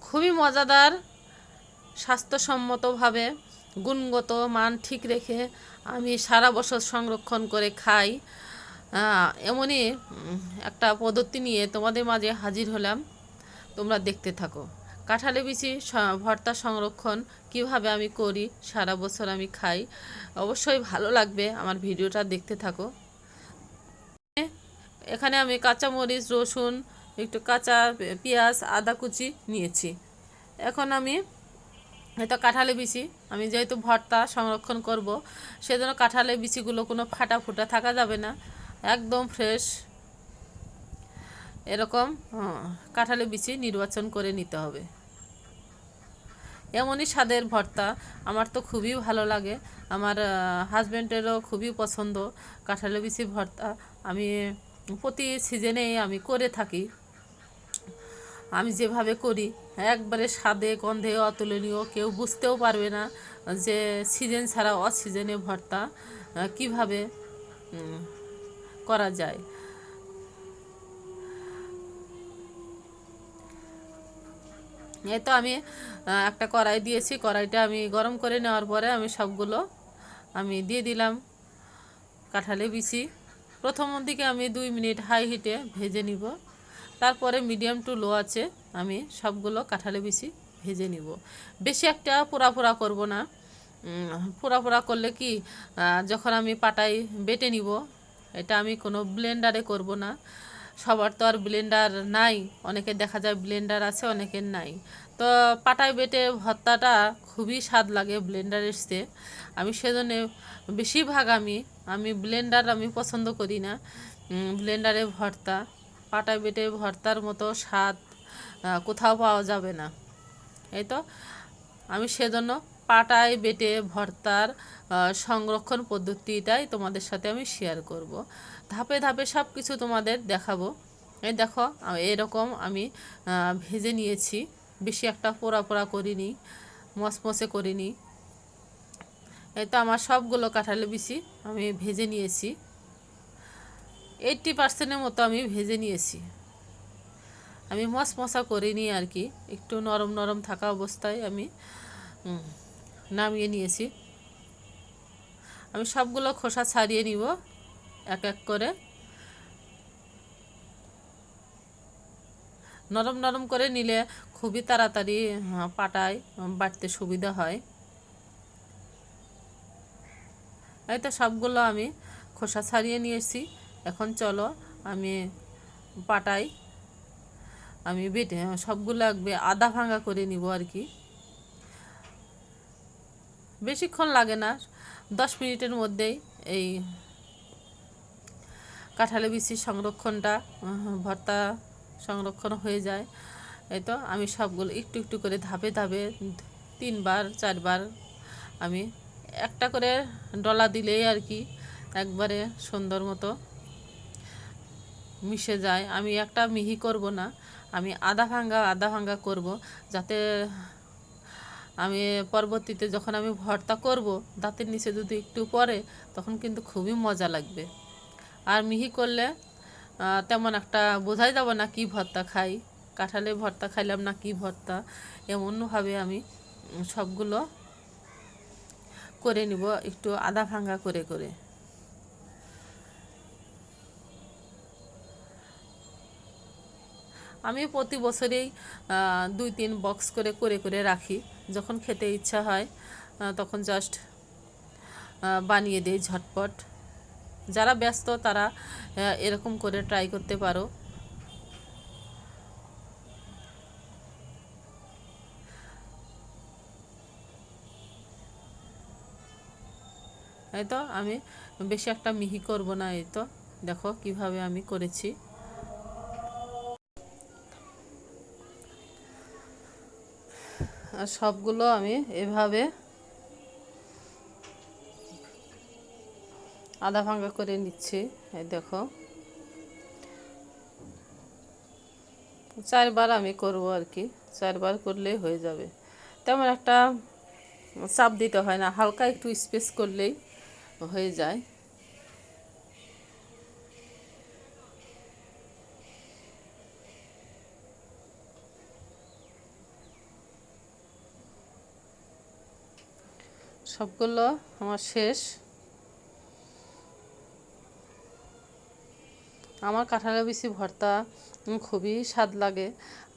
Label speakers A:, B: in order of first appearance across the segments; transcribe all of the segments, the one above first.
A: খুবই মজাদার, স্বাস্থ্যসম্মতভাবে গুণগত মান ঠিক রেখে আমি সারা বছর সংরক্ষণ করে খাই। এমনই একটা পদ্ধতি নিয়ে তোমাদের মাঝে হাজির হলাম, তোমরা দেখতে থাকো। কাঁঠালে বিচি ভর্তা সংরক্ষণ কিভাবে আমি করি, সারা বছর আমি খাই। অবশ্যই ভালো লাগবে, আমার ভিডিওটা দেখতে থাকো। এখানে আমি কাঁচামরিচ, রসুন, একটু কাঁচা পেঁয়াজ, আদা কুচি নিয়েছি। এখন আমি এটা কাঁঠালে বিচি, আমি যেহেতু ভর্তা সংরক্ষণ করব, সেজন্য কাঁঠালে বিচিগুলো কোনো ফাটা ফুটা থাকা যাবে না, একদম ফ্রেশ এরকম কাঁঠালে বিচি নির্বাচন করে নিতে হবে। এমনই স্বাদের ভর্তা, আমার তো খুবই ভালো লাগে, আমার হাজব্যান্ডেরও খুবই পছন্দ কাঁঠালে বিচি ভর্তা। আমি প্রতি সিজনেই আমি করে থাকি। আমি যেভাবে করি একবারে স্বাদে গন্ধে অতুলনীয়, কেউ বুঝতেও পারবে না যে সিজন ছাড়া অসিজনে ভর্তা কিভাবে করা যায়। এই তো আমি একটা কড়াই দিয়েছি, কড়াইটা আমি গরম করে নেওয়ার পরে আমি সবগুলো আমি দিয়ে দিলাম কাঁঠালে বিচি। প্রথম দিকে আমি 2 মিনিট হাই হিটে ভেজে নিব, তারপরে মিডিয়াম টু লো আছে আমি সবগুলো কাঁঠালে বিচি ভেজে নিব। বেশি একটা পোড়া পোড়া করব না, পোড়া পোড়া করলে কি যখন আমি পাটায় বেটে নিব, এটা আমি কোনো ব্লেন্ডারে করব না। সবার তো আর ব্লেন্ডার নাই, অনেকে দেখা যায় ব্লেন্ডার আছে, অনেকের নাই। তো পাটায় বেটে ভর্তাটা খুবই স্বাদ লাগে ব্লেন্ডারের চেয়ে। আমি সেজন্য বেশিরভাগ আমি ব্লেন্ডার আমি পছন্দ করি না। ব্লেন্ডারে ভর্তা, পাটায় বেটে ভর্তার মতো স্বাদ কোথাও পাওয়া যাবে না। এই তো আমি সেজন্য পাটায় বেটে ভর্তার সংরক্ষণ পদ্ধতিটাই তোমাদের সাথে আমি শেয়ার করব। ধাপে ধাপে সব কিছু তোমাদের দেখাবো। এই দেখো এরকম আমি ভেজে নিয়েছি, বেশি একটা পোড়া পোড়া করিনি, মচমচে করিনি। এই তো আমার সবগুলো কাঁঠালে বিচি আমি ভেজে নিয়েছি, 80% মতো আমি ভেজে নিয়েছি। আমি মশমশা করিনি আর কি, একটু নরম নরম থাকা অবস্থায় আমি নামিয়ে নিয়েছি। আমি সবগুলো খোসা ছাড়িয়ে নিব এক এক করে। নরম নরম করে নিলে খুবই তাড়াতাড়ি পাটায় বাটতে সুবিধা হয়। এই তো সবগুলো আমি খোসা ছাড়িয়ে নিয়েছি। এখন চলো আমি পাটায় আমি বেটে সবগুলো আদা ভাঙা করে নিব আর কি। বেশিক্ষণ লাগে না, 10 মিনিটের মধ্যেই এই কাঁঠালে বিচি সংরক্ষণটা ভর্তা সংরক্ষণ হয়ে যায়। এই তো আমি সবগুলো একটু একটু করে ধাপে ধাপে 3বার 4বার আমি একটা করে ডলা দিলেই আর কি একবারে সুন্দর মতো মিশে যায়। আমি একটা মিহি করব না, আমি আধা ভাঙ্গা করব, যাতে আমি পরবর্তীতে যখন আমি ভর্তা করব দাঁতের নিচে যদি একটু পড়ে তখন কিন্তু খুবই মজা লাগবে। আর মিহি করলে তেমন একটা বোঝাই যাবে না কি ভর্তা খাই, কাঁঠালে ভর্তা খাইলাম না কি ভর্তা, এমনভাবে আমি সবগুলো করে নিব একটু আধা ভাঙ্গা করে করে। আমি প্রতি বছরেই 2-3 বক্স করে করে করে রাখি, যখন খেতে ইচ্ছা হয় তখন জাস্ট বানিয়ে দিই ঝটপট। যারা ব্যস্ত তারা এরকম করে ট্রাই করতে পারো। এই তো আমি বেশি একটা মিহি করব না। এই তো দেখো কিভাবে আমি করেছি। আর সবগুলো আমি এভাবে আধা ভাঙ্গা করে নিচ্ছি। এই দেখো 4বার আমি করব আর কি, 4বার করলেই হয়ে যাবে, তেমন একটা চাপ দিতে হয় না, হালকা একটু স্পেস করলেই হয়ে যায়। সবগুলো আমার শেষ। আমার কাঁঠালের বিচি ভর্তা খুবই স্বাদ লাগে।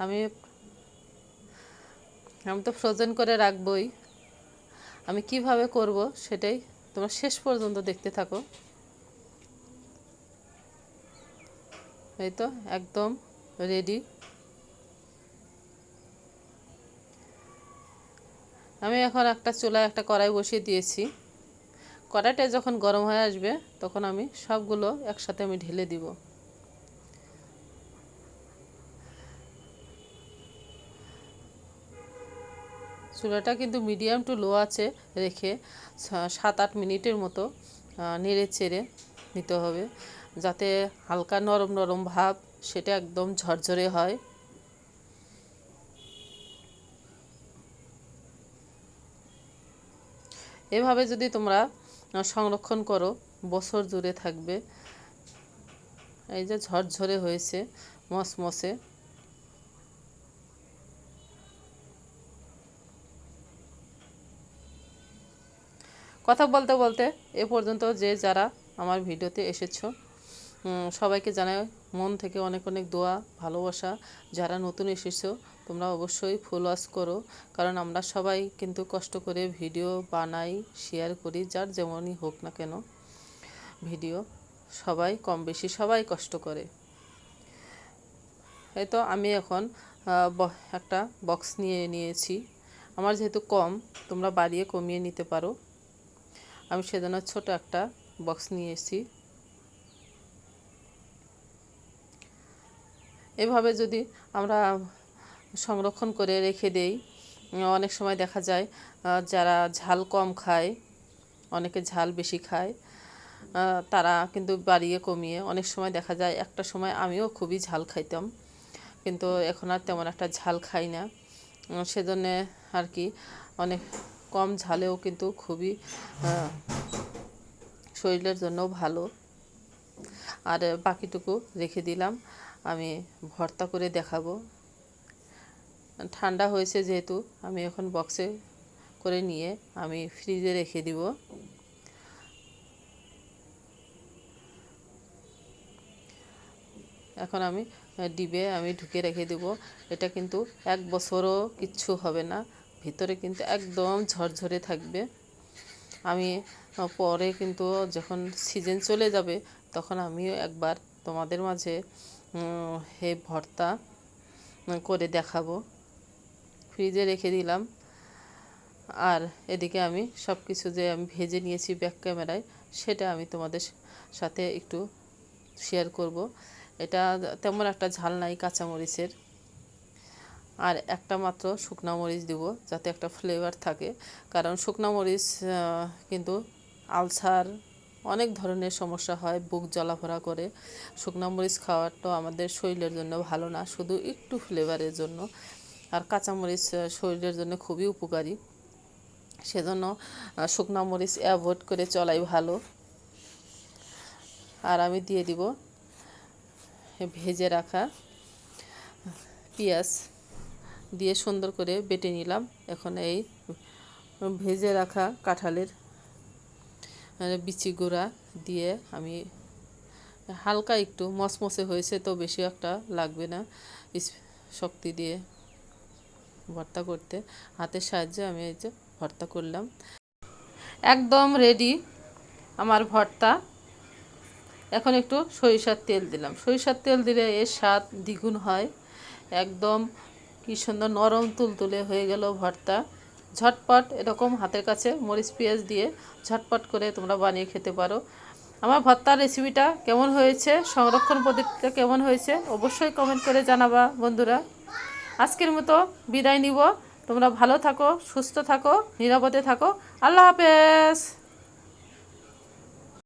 A: আমি আমি তো ফ্রোজেন করে রাখবই। আমি কিভাবে করব সেটাই তোমরা শেষ পর্যন্ত দেখতে থাকো। এই তো একদম রেডি। আমি এখন একটা চুলায় একটা কড়াই বসিয়ে দিয়েছি। কড়াইটা যখন গরম হয়ে আসবে তখন আমি সবগুলো একসাথে আমি ঢেলে দিব। চুলাটা কিন্তু মিডিয়াম টু লো আছে রেখে 7-8 মিনিটের মতো নেড়ে চেড়ে নিতে হবে, যাতে হালকা নরম নরম ভাব সেটা একদম ঝরঝরে হয়। এভাবে যদি তোমরা সংরক্ষণ করো বছর জুড়ে থাকবে। এই যে ঝরঝরে হয়েছে, মসমসে। কথা বলতে বলতে এ পর্যন্ত যে যারা আমার ভিডিওতে এসেছো সবাইকে জানাই মন থেকে অনেক অনেক দোয়া ভালোবাসা। যারা নতুন এসেছো তোমরা অবশ্যই ফুল ওয়াচ করো, কারণ আমরা সবাই কিন্তু কষ্ট করে ভিডিও বানাই, শেয়ার করি, যার যেমনই হোক না কেন ভিডিও সবাই কম বেশি সবাই কষ্ট করে। এই তো আমি এখন একটা বক্স নিয়েছি। আমার যেহেতু কম, তোমরা বাড়িয়ে কমিয়ে নিতে পারো। আমি সেজন্য ছোট একটা বক্স নিয়েছি। এভাবে যদি আমরা সংরক্ষণ করে রেখে দেই, অনেক সময় দেখা যায় যারা ঝাল কম খায়, অনেকে ঝাল বেশি খায়, তারা কিন্তু বাড়িয়ে কমিয়ে অনেক সময় দেখা যায়। একটা সময় আমিও খুবই ঝাল খাইতাম, কিন্তু এখন আর তেমন একটা ঝাল খাই না। সেজন্যে আর কি অনেক কম ঝালেও কিন্তু খুবই শরীরের জন্য ভালো। আর বাকিটুকু রেখে দিলাম, আমি ভর্তা করে দেখাবো। ঠান্ডা হয়েছে যেহেতু আমি এখন বক্সে করে নিয়ে আমি ফ্রিজে রেখে দিব। এখন আমি ডিবে আমি ঢুকে রেখে দেব। এটা কিন্তু 1 বছরও কিচ্ছু হবে না, ভিতরে কিন্তু একদম ঝরঝরে থাকবে। আমি পরে কিন্তু যখন সিজন চলে যাবে তখন আমিও একবার তোমাদের মাঝে এই ভর্তা করে দেখাবো। ফ্রিজে রেখে দিলাম। আর এদিকে আমি সব কিছু যে আমি ভেজে নিয়েছি ব্যাক ক্যামেরায়, সেটা আমি তোমাদের সাথে একটু শেয়ার করব। এটা তেমন একটা ঝাল নাই কাঁচামরিচের, আর একটা মাত্র শুকনা মরিচ দিব যাতে একটা ফ্লেভার থাকে। কারণ শুকনা মরিচ কিন্তু আলসার অনেক ধরনের সমস্যা হয়, বুক জ্বালাপোড়া করে। শুকনা মরিচ খাওয়াটা আমাদের শরীরের জন্য ভালো না, শুধু একটু ফ্লেভারের জন্য। আর কাঁচামরিচ শরীরের জন্য খুবই উপকারী, সেজন্য শুকনা মরিচ অ্যাভয়েড করে চলাই ভালো। আর আমি দিয়ে দিব ভেজে রাখা পেঁয়াজ দিয়ে সুন্দর করে বেটে নিলাম। এখন এই ভেজে রাখা কাঁঠালের বিচি গুঁড়া দিয়ে আমি হালকা একটু মসমসে হয়েছে, তো বেশি একটা লাগবে না শক্তি দিয়ে ভর্তা করতে। হাতের সাহায্যে আমি এই যে ভর্তা করলাম। একদম রেডি আমার ভর্তা। এখন একটু সরিষার তেল দিলাম। সরিষার তেল দিলে এর স্বাদ দ্বিগুণ হয়। একদম কি সুন্দর নরম তুলতুলে হয়ে গেল ভর্তা। ঝটপট এরকম হাতের কাছে মরিচ পেঁয়াজ দিয়ে ঝটপট করে তোমরা বানিয়ে খেতে পারো। আমার ভর্তার রেসিপিটা কেমন হয়েছে, সংরক্ষণ পদ্ধতিটা কেমন হয়েছে অবশ্যই কমেন্ট করে জানাবা বন্ধুরা। আজকের মতো বিদায় নিব। তোমরা ভালো থাকো, সুস্থ থাকো, নিরাপদে থাকো। আল্লাহ হাফেজ।